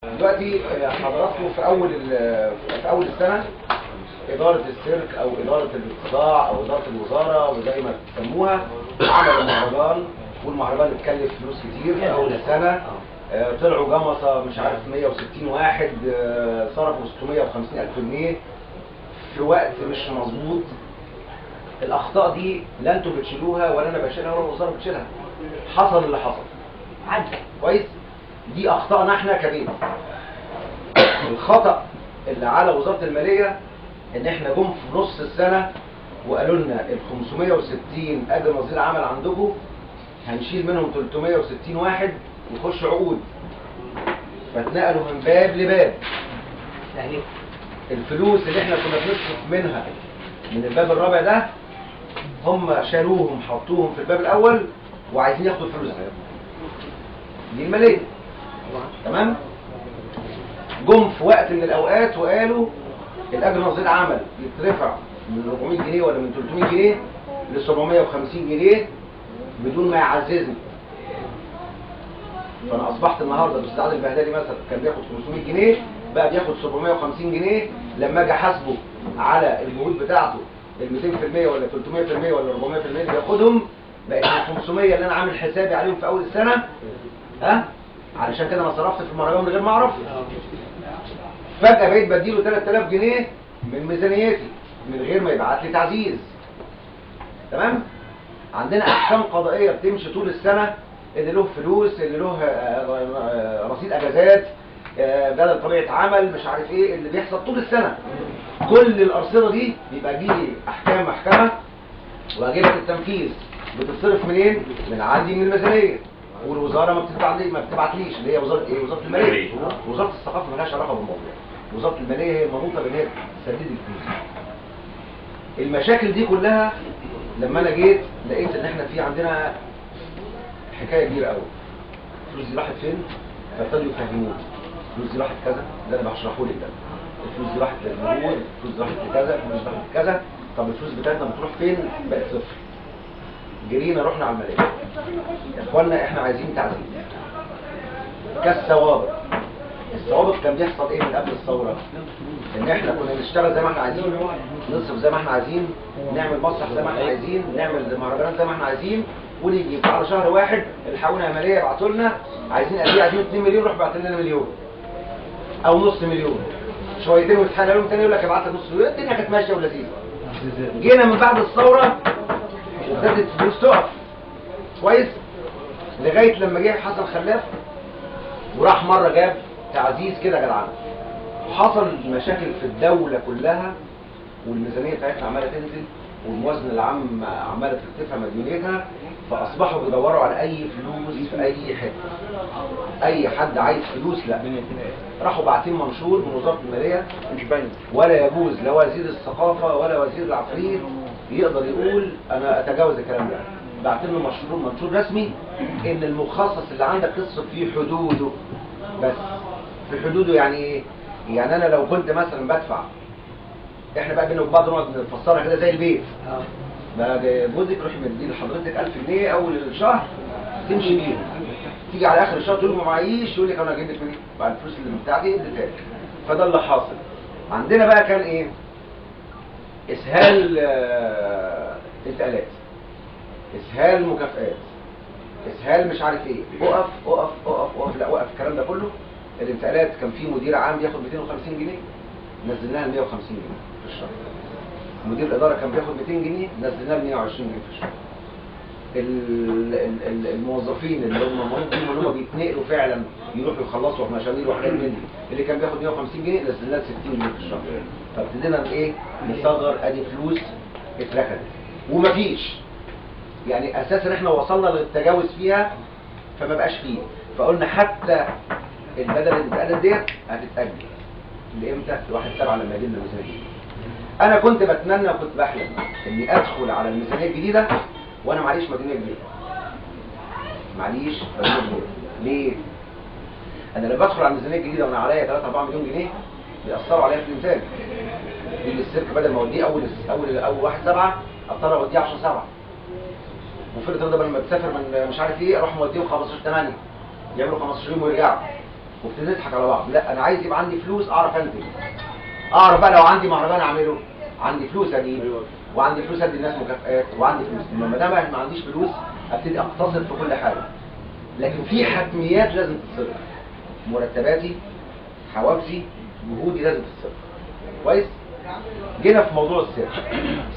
دلوقتي حضراتكم في اول السنه اداره السيرك او اداره القطاع او اداره الوزاره وزي ما تسموها عملوا مهرجان، والمهرجان اتكلف فلوس كتير في اول السنه. طلعوا جمصه مش عارف 160 واحد، صرفوا 650,000 جنيه في وقت مش مظبوط. الاخطاء دي لا انتوا بتشيلوها ولا انا بشيلها ولا الوزاره بتشيلها، حصل اللي حصل عدى كويس. دي اخطائنا احنا كبيت. الخطأ اللي على وزارة المالية ان احنا جم في نص السنة وقالوا لنا ال 560 اجر نظير عمل عندكم هنشيل منهم 360 واحد يخش عقود، فاتنقلوا من باب لباب. الفلوس اللي احنا كنا بنصرف منها من الباب الرابع ده هم شالوهم حطوهم في الباب الاول وعايزين ياخدوا الفلوس دي المالية. تمام؟ جم في وقت من الاوقات وقالوا الاجر نظير عمل يترفع من 400 جنيه ولا من 300 جنيه ل 750 جنيه بدون ما يعززني. فانا اصبحت النهارده الاستاذ عادل البهدلي مثلا كان بياخد 500 جنيه بقى بياخد 750 جنيه. لما اجي احاسبه على الجهود بتاعته ال 200% ولا 300% ولا 400% اللي بياخدهم بقت ال 500 اللي انا عامل حسابي عليهم في اول السنه. علشان كده انا صرفت في المهرجان من غير ما اعرف. فجأة بقيت بديله 3000 جنيه من ميزانيتي من غير ما يبعت لي تعزيز. تمام؟ عندنا احكام قضائيه بتمشي طول السنه، اللي له فلوس، اللي له رصيد اجازات، بدل طبيعه عمل، مش عارف ايه اللي بيحصل طول السنه. كل الارصده دي بيبقى لي احكام محكمه واجبه التنفيذ بتتصرف منين؟ من عندي من الميزانيه. والوزاره ما بتبعتليش، اللي هي وزاره ايه؟ وزاره الماليه. وزاره الثقافه مالهاش علاقه بالموضوع. وزاره الماليه هي المنوطه بان هي تسدد الفلوس. المشاكل دي كلها لما انا جيت لقيت ان احنا في عندنا حكايه كبيره قوي. الفلوس دي راحت فين؟ فابتدوا يفهموني الفلوس دي راحت كذا، ده انا بشرحه لك ده. الفلوس دي راحت للمجهود، الفلوس دي راحت لكذا، الفلوس دي راحت لكذا. طب الفلوس بتاعتنا بتروح فين؟ بقت صفر. جرينا رحنا على الماليه. يا اخوانا احنا عايزين تعزيز كالسوابق. السوابق كان بيحصل ايه من قبل الثوره؟ ان احنا كنا نشتغل زي ما احنا عايزين، نصرف زي ما احنا عايزين، نعمل مسرح زي ما احنا عايزين، نعمل مهرجانات زي ما احنا عايزين، ونيجي على شهر واحد الحقونا يا ماليه ابعتوا لنا عايزين قد ايه؟ عايزين 2 مليون، روح بعت لنا مليون او نص مليون. شويتين ويتحايل لهم تاني يقول لك ابعت لك نص مليون. الدنيا كانت ماشيه ولذيذه. جينا من بعد الثوره وابتدت الفلوس تقف كويس لغايه لما جه حسن خلاف وراح مره جاب تعزيز كده جدعان. حصل مشاكل في الدوله كلها والميزانيه بتاعتنا عماله تنزل والموازنه العام عماله ترتفع مديونيتها، فاصبحوا بيدوروا على اي فلوس في اي حته. اي حد عايز فلوس لا. راحوا باعتين منشور من وزاره الماليه مش باين، ولا يجوز لا وزير الثقافه ولا وزير العفريت يقدر يقول انا اتجاوز الكلام ده. بعت له منشور رسمي ان المخصص اللي عندك تصرف فيه حدوده. بس في حدوده يعني ايه؟ يعني انا لو كنت مثلا بدفع، احنا بقى بينا وبعض نقعد نفسرها كده زي البيت. بقى جوزك روح مدي لحضرتك 1000 جنيه اول الشهر تمشي بيهم، تيجي على اخر الشهر تقول له ما معيش، يقول لك انا هجيب لك منين؟ بعد الفلوس اللي بتاعتي اديتها لك. فده اللي حاصل. عندنا بقى كان ايه؟ اسهال انتقالات، اسهال مكافآت، اسهال مش عارف ايه. اقف اقف اقف اقف، لا وقف الكلام ده كله. الانتقالات كان في مدير عام بياخد 250 جنيه نزلناها ل 150 جنيه في الشهر. مدير الاداره كان بياخد 200 جنيه نزلناها ل 120 جنيه في الشهر. الموظفين اللي هم المفروض اللي هم بيتنقلوا فعلا يروحوا يخلصوا مشاوير وحاجات من دي، اللي كان بياخد 150 جنيه نزلناها ل 60 جنيه في الشهر. فابتدينا ايه؟ نصغر. ادي فلوس اتركنت ومفيش، يعني اساسا احنا وصلنا للتجاوز فيها فما بقاش فيه. فقلنا حتى البدل اللي اتقالت ديت هتتاجل لامتى؟ ل1/7 لما يجي لنا الميزانيه الجديده. انا كنت بتمنى وكنت بحلم اني ادخل على الميزانيه الجديده وانا معليش مديونيه كبيره. معليش مديونيه كبيره. ليه؟ انا لما بدخل على الميزانيه الجديده وانا عليا 3-4 مليون جنيه بيأثروا عليا في الانتاج. يجي السيرك بدل ما اوديه اول 1/7 اضطر اوديه 10/7. وفرقه الرضا لما بتسافر من مش عارف ايه اروح موديهم 15/8 يعملوا 15 يوم ويرجعوا. وابتدينا نضحك على بعض. لا، انا عايز يبقى عندي فلوس اعرف انتج، اعرف بقى لو عندي مهرجان اعمله، عندي فلوس اجيب، وعندي فلوس ادي الناس مكافآت، وعندي فلوس. ما دام ما عنديش فلوس ابتدي اقتصد في كل حاجه. لكن في حتميات لازم تتصرف، مرتباتي، حوافزي، جهودي لازم تتصرف. كويس؟ جينا في موضوع السيرك.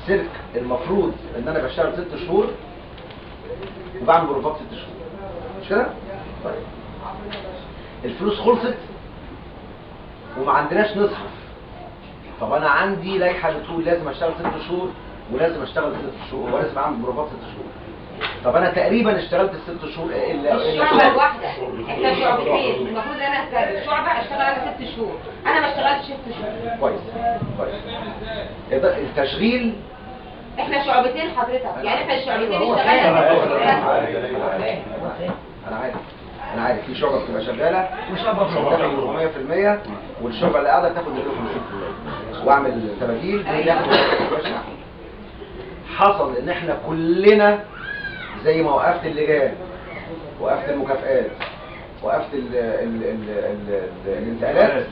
السيرك المفروض ان انا بشتغل 6 شهور وبعمل بروفات 6 شهور، مش كده؟ طيب الفلوس خلصت وما عندناش نصرف. طب انا عندي لائحه بتقول لازم اشتغل 6 شهور ولازم اشتغل 6 شهور ولازم اعمل بروفات 6 شهور. طب انا تقريبا اشتغلت ال6 شهور الشعبة الواحدة، احنا شعبتين، المفروض انا كشعبة اشتغل على 6 شهور، انا ما اشتغلتش 6 شهور. كويس كويس. التشغيل احنا شعبتين حضرتك، يعني احنا الشعبتين انا عارف في شعبة بتبقى شغالة بتاخد 400% والشعبة اللي قاعدة بتاخد 250%، واعمل تباديل بياخد. حصل ان احنا كلنا زي ما وقفت اللجان، وقفت المكافآت، وقفت الانتقالات،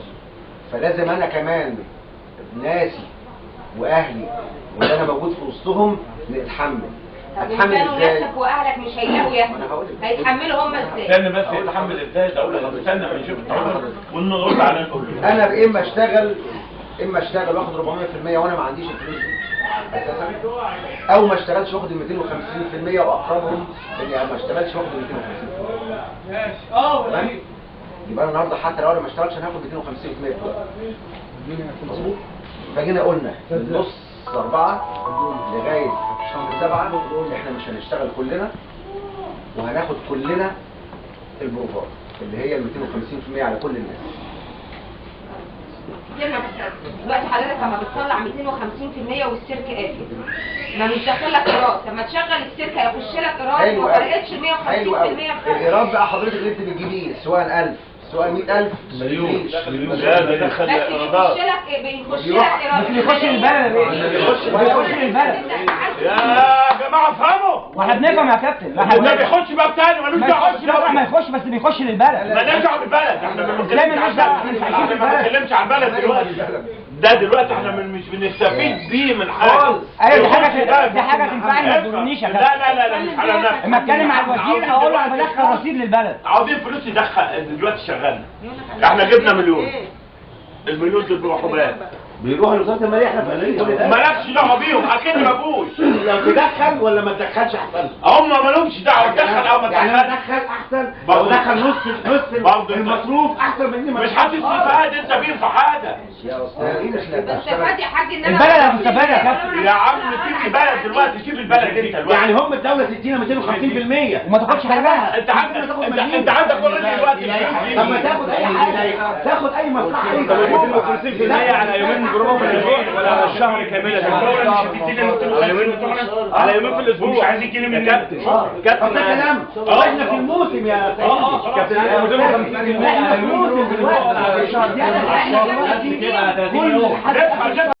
فلازم انا كمان ناسي واهلي واللي انا موجود في وسطهم نتحمل. هتحمل ازاي؟ نفسك واهلك مش هيلاقوا ياكلوا، هيتحملوا هم ازاي؟ استنى بس يتحمل ازاي؟ ده اقول لك استنى ما نشوف التعامل ونرد على كله. انا اما اشتغل واخد 400% وانا ما عنديش الفلوس دي اساسا، او ما اشتغلش واخد ال 250% واقربهم اني ما اشتغلش واخد ال 250%. تمام؟ يبقى انا النهارده حتى لو انا ما اشتغلش انا هاخد 250% بتوعي. مظبوط؟ فجينا قلنا من نص 4 لغايه شهر 7 احنا مش هنشتغل كلنا، وهناخد كلنا البروفات اللي هي ال 250% على كل الناس. دلوقتي حضرتك لما بتطلع 250% والسيرك قافل، ما مش داخل لك ايراد، لما تشغل السيرك هيخش لك ايراد وما فرقتش 150%. الايراد بقى حضرتك اللي انت بتجيبيه سواء 1000 سواء 100,000 مليون. لا بيدخل ايرادات، بيخش لك ايراد، بيخش البلد، بيخش البلد. يا جماعه افهموا، واحنا بنفهم يا كابتن. ما بيخش باب تاني ملوش دعوه. ما يخش بس بيخش للبلد. مالناش دعوه بالبلد، احنا ما بنتكلمش عن البلد دلوقتي. ده دلوقتي احنا مش بنستفيد بيه من حاجه. ايوه دي حاجه تنفعني، ما تقولنيش يا كابتن. لا مش على نفسك. اما اتكلم مع الوزير هقول له انا بدخل رصيد للبلد. عاوزين فلوس يدخل دلوقتي شغالنا. احنا جبنا مليون، المليون دول بيروحوا بلاد، بيروحوا لوزاره الماليه. احنا فاهمين كل ده، مالكش دعوه بيهم، اكيد ما جابوش. لو تدخل ولا ما تدخلش احسن. هم مالهمش دعوه تدخل او ما يعني تدخلش. دخل احسن، لو دخل نص المصروف احسن مني. مش هتستفاد انت بيه في حاجه يا استاذ. استفاد يا حاج ان انا البلد هتستفاد يا كابتن. يا عم. سيب البلد دلوقتي، سيب البلد انت دلوقتي. يعني هم الدوله تدينا 250% وما تاخدش حاجه بقى. انت عندك اوريدي دلوقتي. طب ما تاخد اي حاجه، تاخد اي مصلحه. 250% على يومين بروح في الاسبوع ولا الشهر كامل؟ الدوله مش هتدينا 250 على يومين في الاسبوع. مش عايز يجيني من كابتن. كابتن ده كلام. احنا في الموسم يا سيدي. كابتن احنا 250% على يومين في الاسبوع. كده 30 يوم.